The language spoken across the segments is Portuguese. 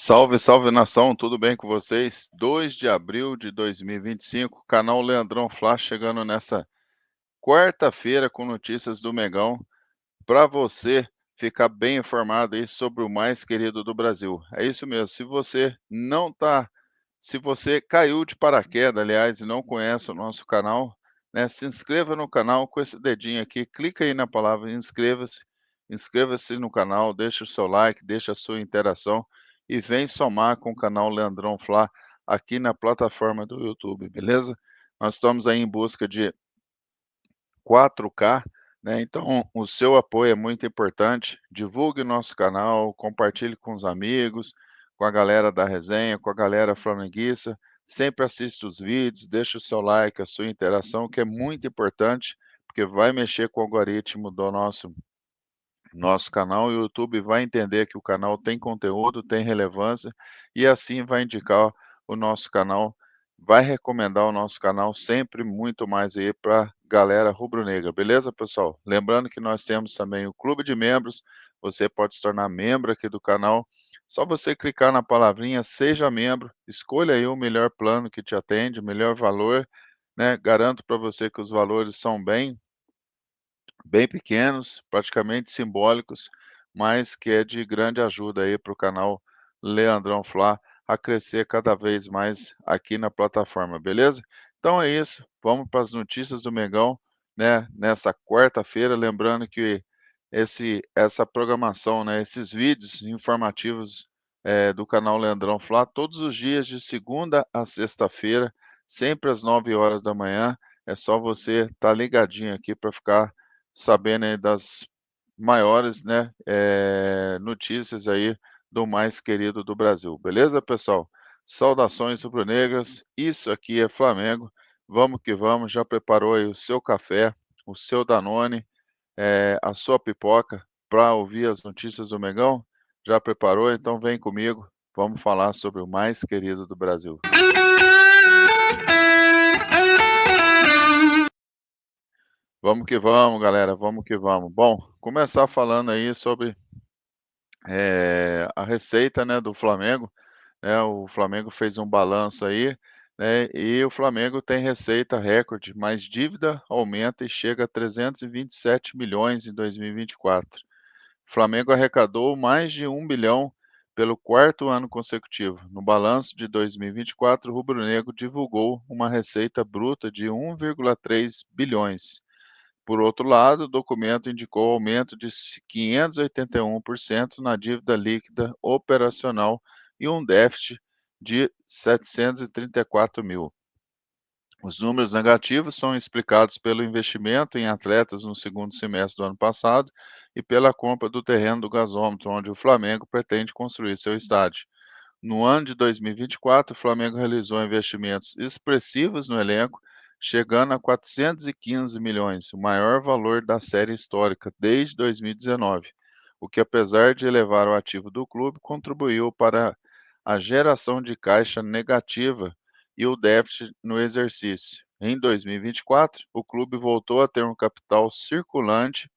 Salve, salve nação, tudo bem com vocês? 2 de abril de 2025, canal Leandrão Fla chegando nessa quarta-feira com notícias do Mengão, para você ficar bem informado aí sobre o mais querido do Brasil. É isso mesmo, se você caiu de paraquedas, aliás, e não conhece o nosso canal, né, se inscreva no canal com esse dedinho aqui, clica aí na palavra inscreva-se no canal, deixa o seu like, deixa a sua interação e vem somar com o canal Leandrão Fla aqui na plataforma do YouTube, beleza? Nós estamos aí em busca de 4K, né, então o seu apoio é muito importante. Divulgue o nosso canal, compartilhe com os amigos, com a galera da resenha, com a galera flamenguista. Sempre assista os vídeos, deixa o seu like, a sua interação, que é muito importante, porque vai mexer com o algoritmo do nosso canal. O YouTube vai entender que o canal tem conteúdo, tem relevância, e assim vai indicar o nosso canal, vai recomendar o nosso canal sempre muito mais aí para galera rubro-negra, beleza, pessoal? Lembrando que nós temos também o clube de membros, você pode se tornar membro aqui do canal, só você clicar na palavrinha seja membro, escolha aí o melhor plano que te atende, o melhor valor, né? Garanto para você que os valores são bem pequenos, praticamente simbólicos, mas que é de grande ajuda aí para o canal Leandrão Fla a crescer cada vez mais aqui na plataforma, beleza? Então é isso, vamos para as notícias do Mengão, né? Nessa quarta-feira, lembrando que essa programação, né? Esses vídeos informativos do canal Leandrão Fla, todos os dias de segunda a sexta-feira, sempre às 9 horas da manhã. É só você estar ligadinho aqui para ficar sabendo aí das maiores, né, notícias aí do mais querido do Brasil. Beleza, pessoal? Saudações rubro-negras, isso aqui é Flamengo. Vamos que vamos, já preparou aí o seu café, o seu Danone, a sua pipoca para ouvir as notícias do Mengão? Já preparou? Então vem comigo, vamos falar sobre o mais querido do Brasil. Vamos que vamos, galera, vamos que vamos. Bom, começar falando aí sobre a receita, né, do Flamengo, né, o Flamengo fez um balanço aí, né, e o Flamengo tem receita recorde, mas dívida aumenta e chega a 327 milhões em 2024. O Flamengo arrecadou mais de 1 bilhão pelo quarto ano consecutivo. No balanço de 2024, o rubro-negro divulgou uma receita bruta de 1,3 bilhões. Por outro lado, o documento indicou aumento de 581% na dívida líquida operacional e um déficit de 734 mil. Os números negativos são explicados pelo investimento em atletas no segundo semestre do ano passado e pela compra do terreno do gasômetro, onde o Flamengo pretende construir seu estádio. No ano de 2024, o Flamengo realizou investimentos expressivos no elenco, chegando a 415 milhões, o maior valor da série histórica desde 2019, o que, apesar de elevar o ativo do clube, contribuiu para a geração de caixa negativa e o déficit no exercício. Em 2024, o clube voltou a ter um capital circulante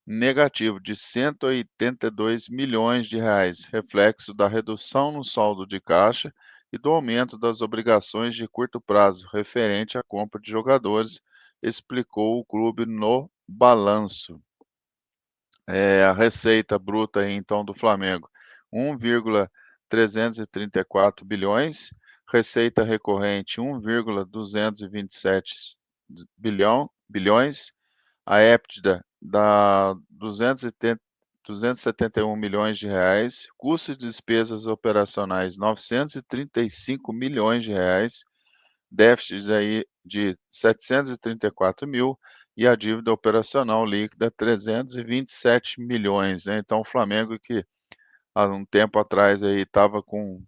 negativo de 182 milhões de reais, reflexo da redução no saldo de caixa e do aumento das obrigações de curto prazo referente à compra de jogadores, explicou o clube no balanço. A receita bruta aí, então do Flamengo, 1,334 bilhões, receita recorrente 1,227 bilhões, a EBITDA dá 271 milhões de reais, custos de despesas operacionais 935 milhões de reais, déficits aí de 734 mil e a dívida operacional líquida 327 milhões, né? Então o Flamengo que há um tempo atrás aí estava com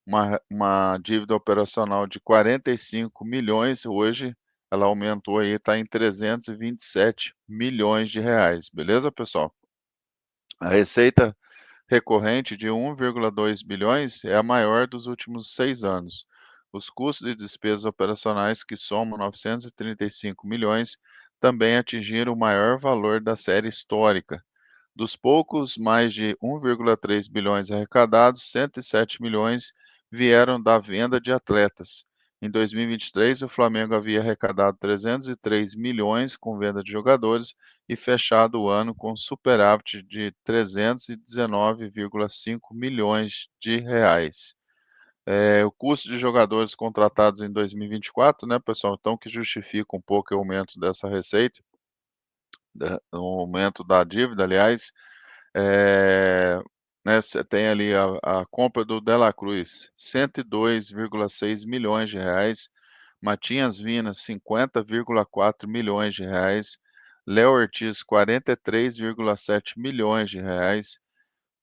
uma dívida operacional de 45 milhões, hoje ela aumentou aí, está em 327 milhões de reais, beleza, pessoal? A receita recorrente de 1,2 bilhões é a maior dos últimos 6 anos. Os custos e despesas operacionais, que somam 935 milhões, também atingiram o maior valor da série histórica. Dos poucos mais de 1,3 bilhões arrecadados, 107 milhões vieram da venda de atletas. Em 2023, o Flamengo havia arrecadado 303 milhões com venda de jogadores e fechado o ano com superávit de 319,5 milhões de reais. O custo de jogadores contratados em 2024, né, pessoal, então que justifica um pouco o aumento dessa receita, o aumento da dívida, aliás, né, você tem ali a compra do De La Cruz, 102,6 milhões de reais, Matinhas Vinas, 50,4 milhões de reais, Léo Ortiz, 43,7 milhões de reais,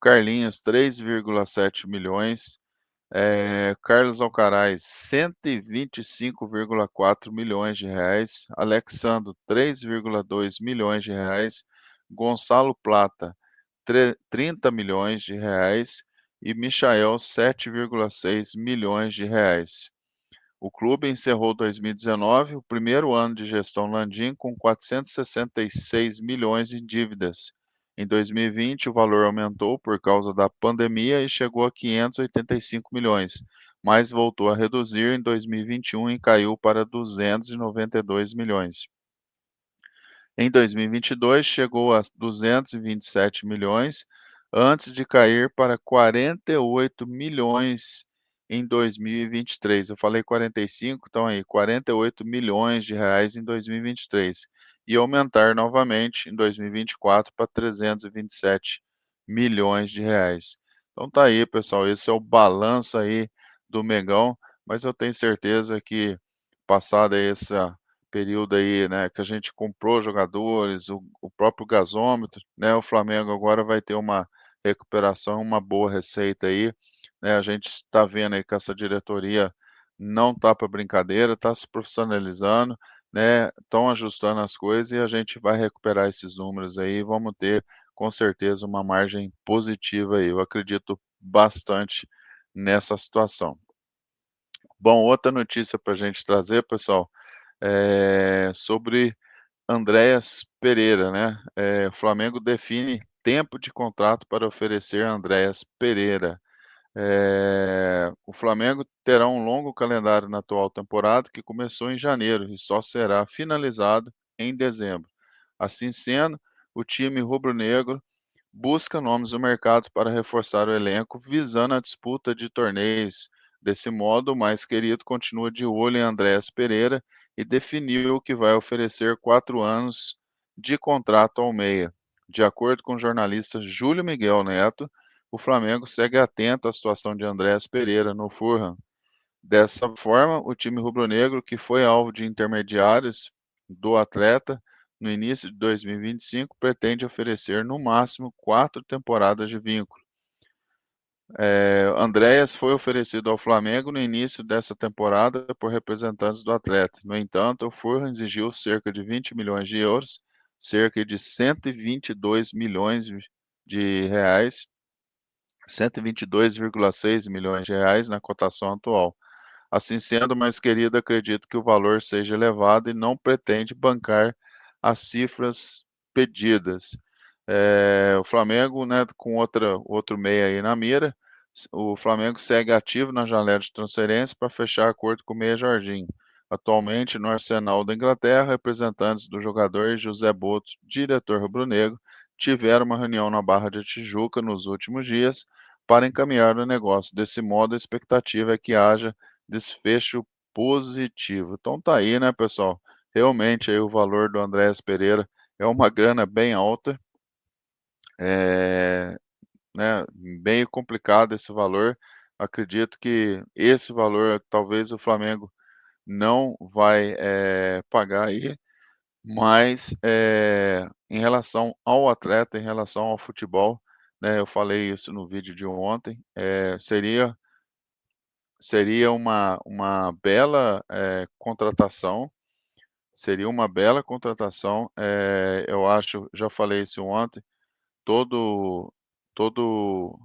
Carlinhos, 3,7 milhões, Carlos Alcaraz, 125,4 milhões de reais, Alexandro, 3,2 milhões de reais, Gonçalo Plata, 30 milhões de reais e Michael, 7,6 milhões de reais. O clube encerrou 2019, o primeiro ano de gestão Landim, com 466 milhões em dívidas. Em 2020, o valor aumentou por causa da pandemia e chegou a 585 milhões, mas voltou a reduzir em 2021 e caiu para 292 milhões. Em 2022, chegou a 227 milhões, antes de cair para 48 milhões em 2023. Eu falei 45, então aí, 48 milhões de reais em 2023. E aumentar novamente em 2024 para 327 milhões de reais. Então tá aí, pessoal, esse é o balanço aí do Mengão, mas eu tenho certeza que passada essa período aí, né, que a gente comprou jogadores, o próprio gasômetro, né, o Flamengo agora vai ter uma recuperação, uma boa receita aí, né, a gente está vendo aí que essa diretoria não tá para brincadeira, está se profissionalizando, né, estão ajustando as coisas e a gente vai recuperar esses números aí, vamos ter com certeza uma margem positiva aí, eu acredito bastante nessa situação. Bom, outra notícia para a gente trazer, pessoal, sobre Andréas Pereira, né, o Flamengo define tempo de contrato para oferecer Andréas Pereira. O Flamengo terá um longo calendário na atual temporada, que começou em janeiro e só será finalizado em dezembro. Assim sendo, o time rubro-negro busca nomes no mercado para reforçar o elenco, visando a disputa de torneios. Desse modo, o mais querido continua de olho em Andréas Pereira e definiu que vai oferecer 4 anos de contrato ao meia. De acordo com o jornalista Júlio Miguel Neto, o Flamengo segue atento à situação de Andréas Pereira no Fulham. Dessa forma, o time rubro-negro, que foi alvo de intermediários do atleta no início de 2025, pretende oferecer no máximo 4 temporadas de vínculo. Andréas foi oferecido ao Flamengo no início dessa temporada por representantes do atleta. No entanto, o Fulham exigiu cerca de 20 milhões de euros, cerca de 122 milhões de reais, 122,6 milhões de reais na cotação atual. Assim sendo, mais querido, acredito que o valor seja elevado e não pretende bancar as cifras pedidas. O Flamengo, né, com outro meia aí na mira, o Flamengo segue ativo na janela de transferência para fechar acordo com o meia Jorginho. Atualmente, no Arsenal da Inglaterra, representantes do jogador José Boto, diretor rubro-negro, tiveram uma reunião na Barra de Tijuca nos últimos dias para encaminhar o negócio. Desse modo, a expectativa é que haja desfecho positivo. Então tá aí, né, pessoal? Realmente aí o valor do Andréas Pereira é uma grana bem alta, é, né, bem complicado esse valor. Acredito que esse valor talvez o Flamengo não vai pagar aí, mas em relação ao atleta, em relação ao futebol, né, eu falei isso no vídeo de ontem, seria uma bela contratação, seria uma bela contratação. Eu acho, já falei isso ontem, todo todo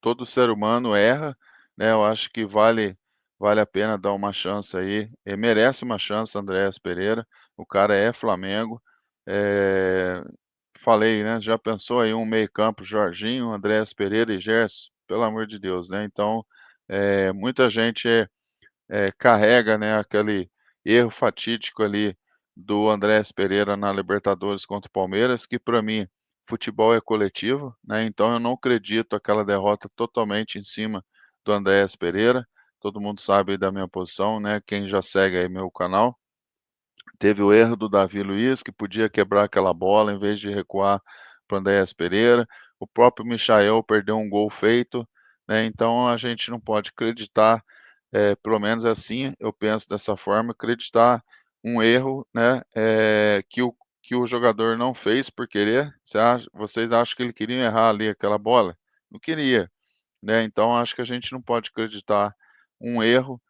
todo ser humano erra, né, eu acho que vale a pena dar uma chance aí, merece uma chance Andréas Pereira, o cara é Flamengo, eh, falei, né, já pensou aí um meio-campo, Jorginho, Andréas Pereira e Gerson? Pelo amor de Deus, né. Então, muita gente carrega, né, aquele erro fatídico ali do Andréas Pereira na Libertadores contra o Palmeiras, que para mim futebol é coletivo, né, então eu não acredito aquela derrota totalmente em cima do Andréas Pereira. Todo mundo sabe da minha posição, né, quem já segue aí meu canal. Teve o erro do Davi Luiz, que podia quebrar aquela bola em vez de recuar para o Andréas Pereira. O próprio Michael perdeu um gol feito, né, então a gente não pode acreditar, pelo menos assim, eu penso dessa forma, acreditar um erro, né, que o jogador não fez por querer. Vocês acham que ele queria errar ali aquela bola? Não queria. Né, então acho que a gente não pode acreditar um erro,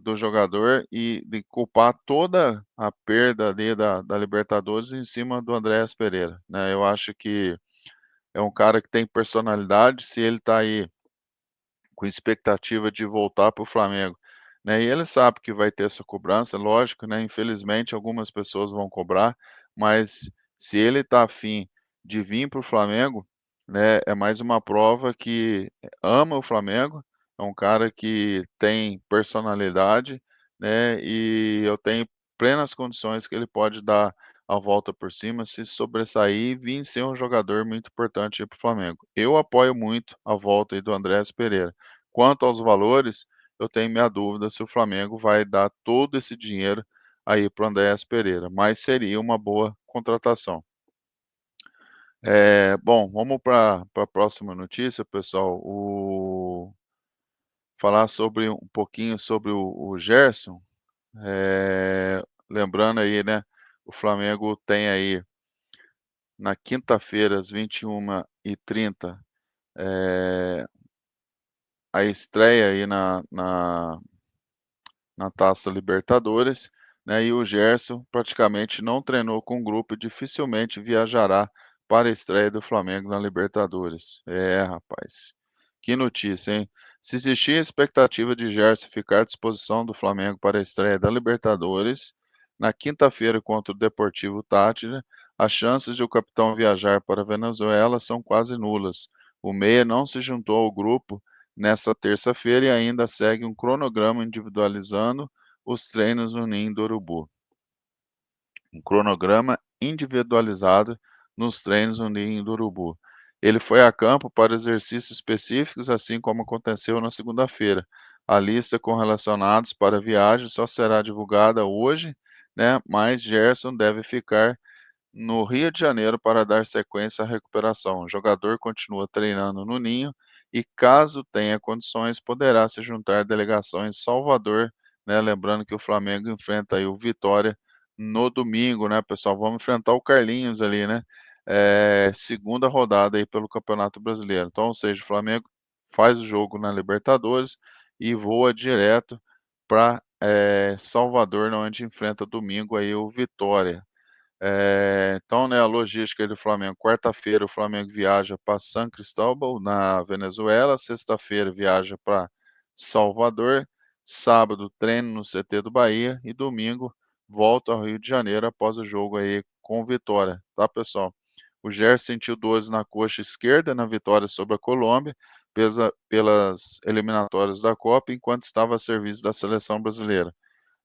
do jogador e culpar toda a perda ali da Libertadores em cima do Andréas Pereira, né. Eu acho que é um cara que tem personalidade, se ele está aí com expectativa de voltar para o Flamengo, né, e ele sabe que vai ter essa cobrança, lógico, né, infelizmente algumas pessoas vão cobrar, mas se ele está afim de vir para o Flamengo, né, é mais uma prova que ama o Flamengo, é um cara que tem personalidade, né, e eu tenho plenas condições que ele pode dar a volta por cima, se sobressair e vir ser um jogador muito importante para o Flamengo. Eu apoio muito a volta aí do Andréas Pereira. Quanto aos valores, eu tenho minha dúvida se o Flamengo vai dar todo esse dinheiro aí para o Andréas Pereira, mas seria uma boa contratação. Bom, vamos para a próxima notícia, pessoal. Falar sobre um pouquinho sobre o Gerson. Lembrando aí, né, o Flamengo tem aí na quinta-feira, às 21h30, a estreia aí na Taça Libertadores, né, e o Gerson praticamente não treinou com o grupo e dificilmente viajará para a estreia do Flamengo na Libertadores. É, rapaz, que notícia, hein? Se existia a expectativa de Gerson ficar à disposição do Flamengo para a estreia da Libertadores, na quinta-feira contra o Deportivo Táchira, as chances de o capitão viajar para a Venezuela são quase nulas. O meia não se juntou ao grupo nessa terça-feira e ainda segue um cronograma individualizando os treinos no Ninho do Urubu. Um cronograma individualizado nos treinos no Ninho do Urubu. Ele foi a campo para exercícios específicos, assim como aconteceu na segunda-feira. A lista com relacionados para a viagem só será divulgada hoje, né? Mas Gerson deve ficar no Rio de Janeiro para dar sequência à recuperação. O jogador continua treinando no Ninho e, caso tenha condições, poderá se juntar à delegação em Salvador, né? Lembrando que o Flamengo enfrenta aí o Vitória no domingo, né, pessoal? Vamos enfrentar o Carlinhos ali, né? Segunda rodada aí pelo Campeonato Brasileiro. Então, ou seja, o Flamengo faz o jogo na Libertadores e voa direto para Salvador, onde enfrenta domingo aí o Vitória. Então, né, a logística aí do Flamengo, quarta-feira o Flamengo viaja para San Cristóbal, na Venezuela, sexta-feira viaja para Salvador, sábado treino no CT do Bahia e domingo volta ao Rio de Janeiro após o jogo aí com Vitória, tá, pessoal? O Gerson sentiu dores na coxa esquerda na vitória sobre a Colômbia, pelas eliminatórias da Copa, enquanto estava a serviço da seleção brasileira.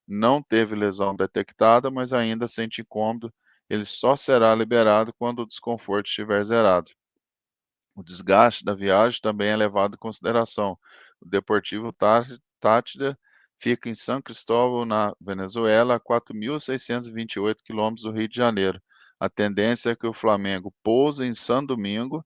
Não teve lesão detectada, mas ainda sente incômodo. Ele só será liberado quando o desconforto estiver zerado. O desgaste da viagem também é levado em consideração. O Deportivo Táchira fica em São Cristóvão, na Venezuela, a 4.628 quilômetros do Rio de Janeiro. A tendência é que o Flamengo pouse em São Domingo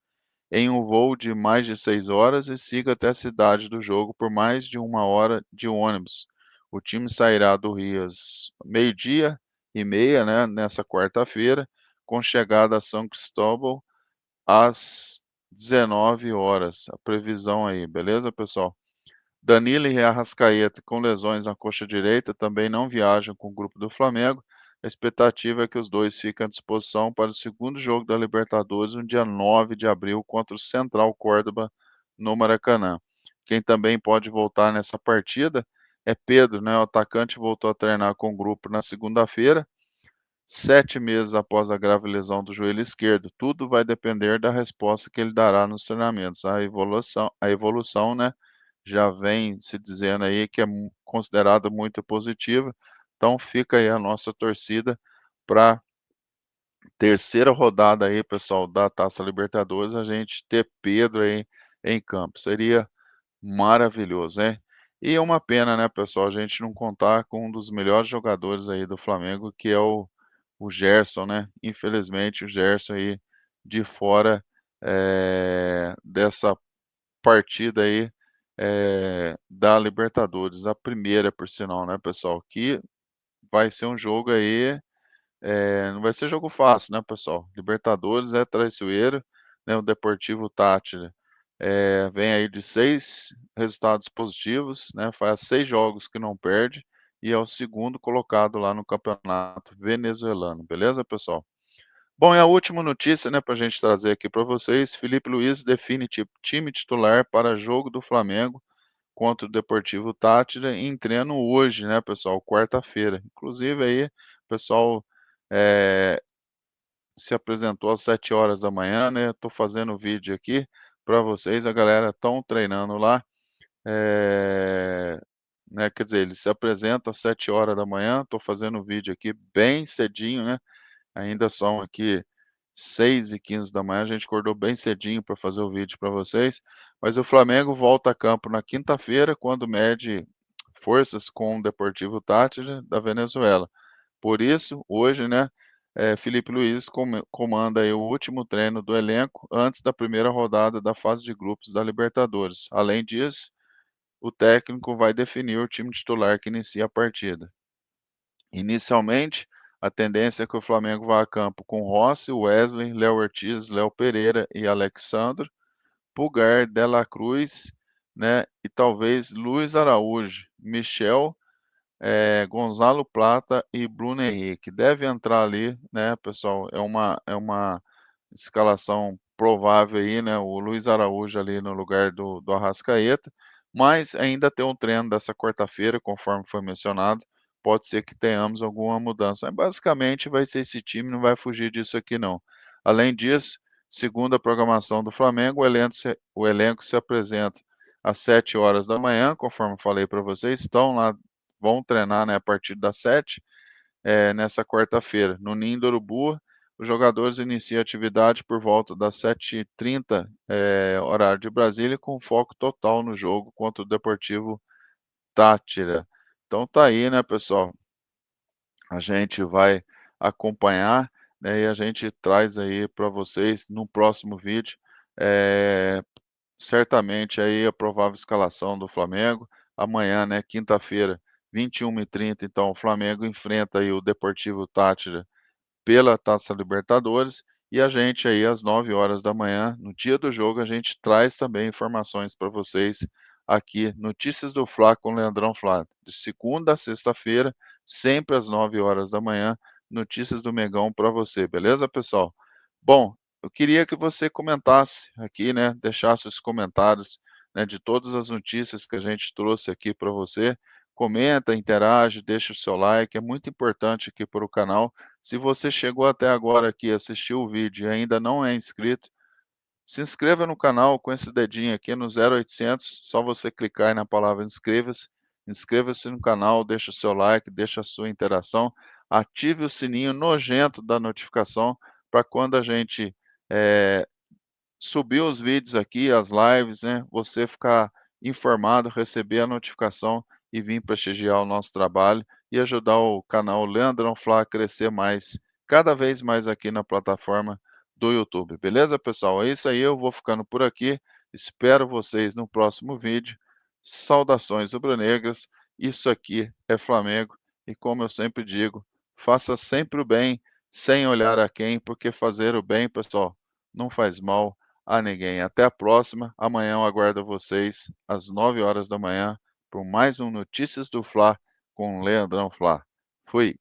em um voo de mais de 6 horas e siga até a cidade do jogo por mais de 1 hora de ônibus. O time sairá do Rio às meio-dia e meia, né, nessa quarta-feira, com chegada a São Cristóvão às 19 horas. A previsão aí, beleza, pessoal? Danilo e Arrascaeta, com lesões na coxa direita, também não viajam com o grupo do Flamengo. A expectativa é que os dois fiquem à disposição para o segundo jogo da Libertadores, no dia 9 de abril, contra o Central Córdoba, no Maracanã. Quem também pode voltar nessa partida é Pedro, né? O atacante voltou a treinar com o grupo na segunda-feira, 7 meses após a grave lesão do joelho esquerdo. Tudo vai depender da resposta que ele dará nos treinamentos. A evolução, né, já vem se dizendo aí que é considerada muito positiva, então fica aí a nossa torcida para terceira rodada aí, pessoal, da Taça Libertadores, a gente ter Pedro aí em campo, seria maravilhoso, hein. E é uma pena, né, pessoal, a gente não contar com um dos melhores jogadores aí do Flamengo, que é o Gerson, né. Infelizmente o Gerson aí de fora, dessa partida aí, da Libertadores, a primeira por sinal, né, pessoal, que vai ser um jogo aí, não vai ser jogo fácil, né, pessoal. Libertadores é traiçoeiro, né, o Deportivo Táchira, vem aí de 6 resultados positivos, né, faz 6 jogos que não perde, e é o segundo colocado lá no campeonato venezuelano, beleza, pessoal? Bom, e a última notícia, né, para a gente trazer aqui para vocês, Felipe Luiz define time titular para jogo do Flamengo contra o Deportivo Táchira em treino hoje, né, pessoal, quarta-feira. Inclusive aí, o pessoal, eh, se apresentou às 7 horas da manhã, né, tô fazendo o vídeo aqui para vocês, a galera estão treinando lá, né, quer dizer, ele se apresenta às 7 horas da manhã. Tô fazendo o vídeo aqui bem cedinho, né, ainda são aqui 6h15 da manhã. A gente acordou bem cedinho para fazer o vídeo para vocês, mas o Flamengo volta a campo na quinta-feira, quando mede forças com o Deportivo Táchira da Venezuela. Por isso, hoje, né, Felipe Luiz comanda aí o último treino do elenco antes da primeira rodada da fase de grupos da Libertadores. Além disso, o técnico vai definir o time titular que inicia a partida. Inicialmente, a tendência é que o Flamengo vá a campo com Rossi, Wesley, Léo Ortiz, Léo Pereira e Alexandro, Pulgar, De La Cruz, né, e talvez Luiz Araújo, Michel, Gonzalo Plata e Bruno Henrique. Deve entrar ali, né, pessoal, é uma escalação provável aí, né, o Luiz Araújo ali no lugar do Arrascaeta, mas ainda tem um treino dessa quarta-feira, conforme foi mencionado, pode ser que tenhamos alguma mudança, mas basicamente vai ser esse time, não vai fugir disso aqui não. Além disso, segundo a programação do Flamengo, o elenco se apresenta às 7 horas da manhã, conforme falei para vocês, estão lá, vão treinar, né, a partir das 7, nessa quarta-feira. No Ninho do Urubu, os jogadores iniciam a atividade por volta das 7h30, horário de Brasília, com foco total no jogo contra o Deportivo Táchira. Então tá aí, né, pessoal, a gente vai acompanhar, né, e a gente traz aí para vocês no próximo vídeo, eh, certamente aí a provável escalação do Flamengo. Amanhã, né, quinta-feira, 21h30, então o Flamengo enfrenta aí o Deportivo Táchira pela Taça Libertadores, e a gente aí às 9 horas da manhã, no dia do jogo, a gente traz também informações para vocês aqui, Notícias do Fla com Leandrão Fla, de segunda a sexta-feira, sempre às 9 horas da manhã, notícias do Mengão para você, beleza, pessoal? Bom, eu queria que você comentasse aqui, né, deixasse os comentários, né, de todas as notícias que a gente trouxe aqui para você. Comenta, interage, deixa o seu like, é muito importante aqui para o canal. Se você chegou até agora aqui, assistiu o vídeo e ainda não é inscrito, se inscreva no canal com esse dedinho aqui no 0800, só você clicar aí na palavra inscreva-se, inscreva-se no canal, deixa o seu like, deixa a sua interação, ative o sininho nojento da notificação para quando a gente eh, subir os vídeos aqui, as lives, né, você ficar informado, receber a notificação e vir prestigiar o nosso trabalho e ajudar o canal Leandrão Fla a crescer mais, cada vez mais aqui na plataforma do YouTube. Beleza, pessoal? É isso aí, eu vou ficando por aqui. Espero vocês no próximo vídeo. Saudações rubro-negras. Isso aqui é Flamengo e, como eu sempre digo, faça sempre o bem, sem olhar a quem, porque fazer o bem, pessoal, não faz mal a ninguém. Até a próxima. Amanhã eu aguardo vocês às 9 horas da manhã por mais um Notícias do Fla com Leandrão Fla. Fui.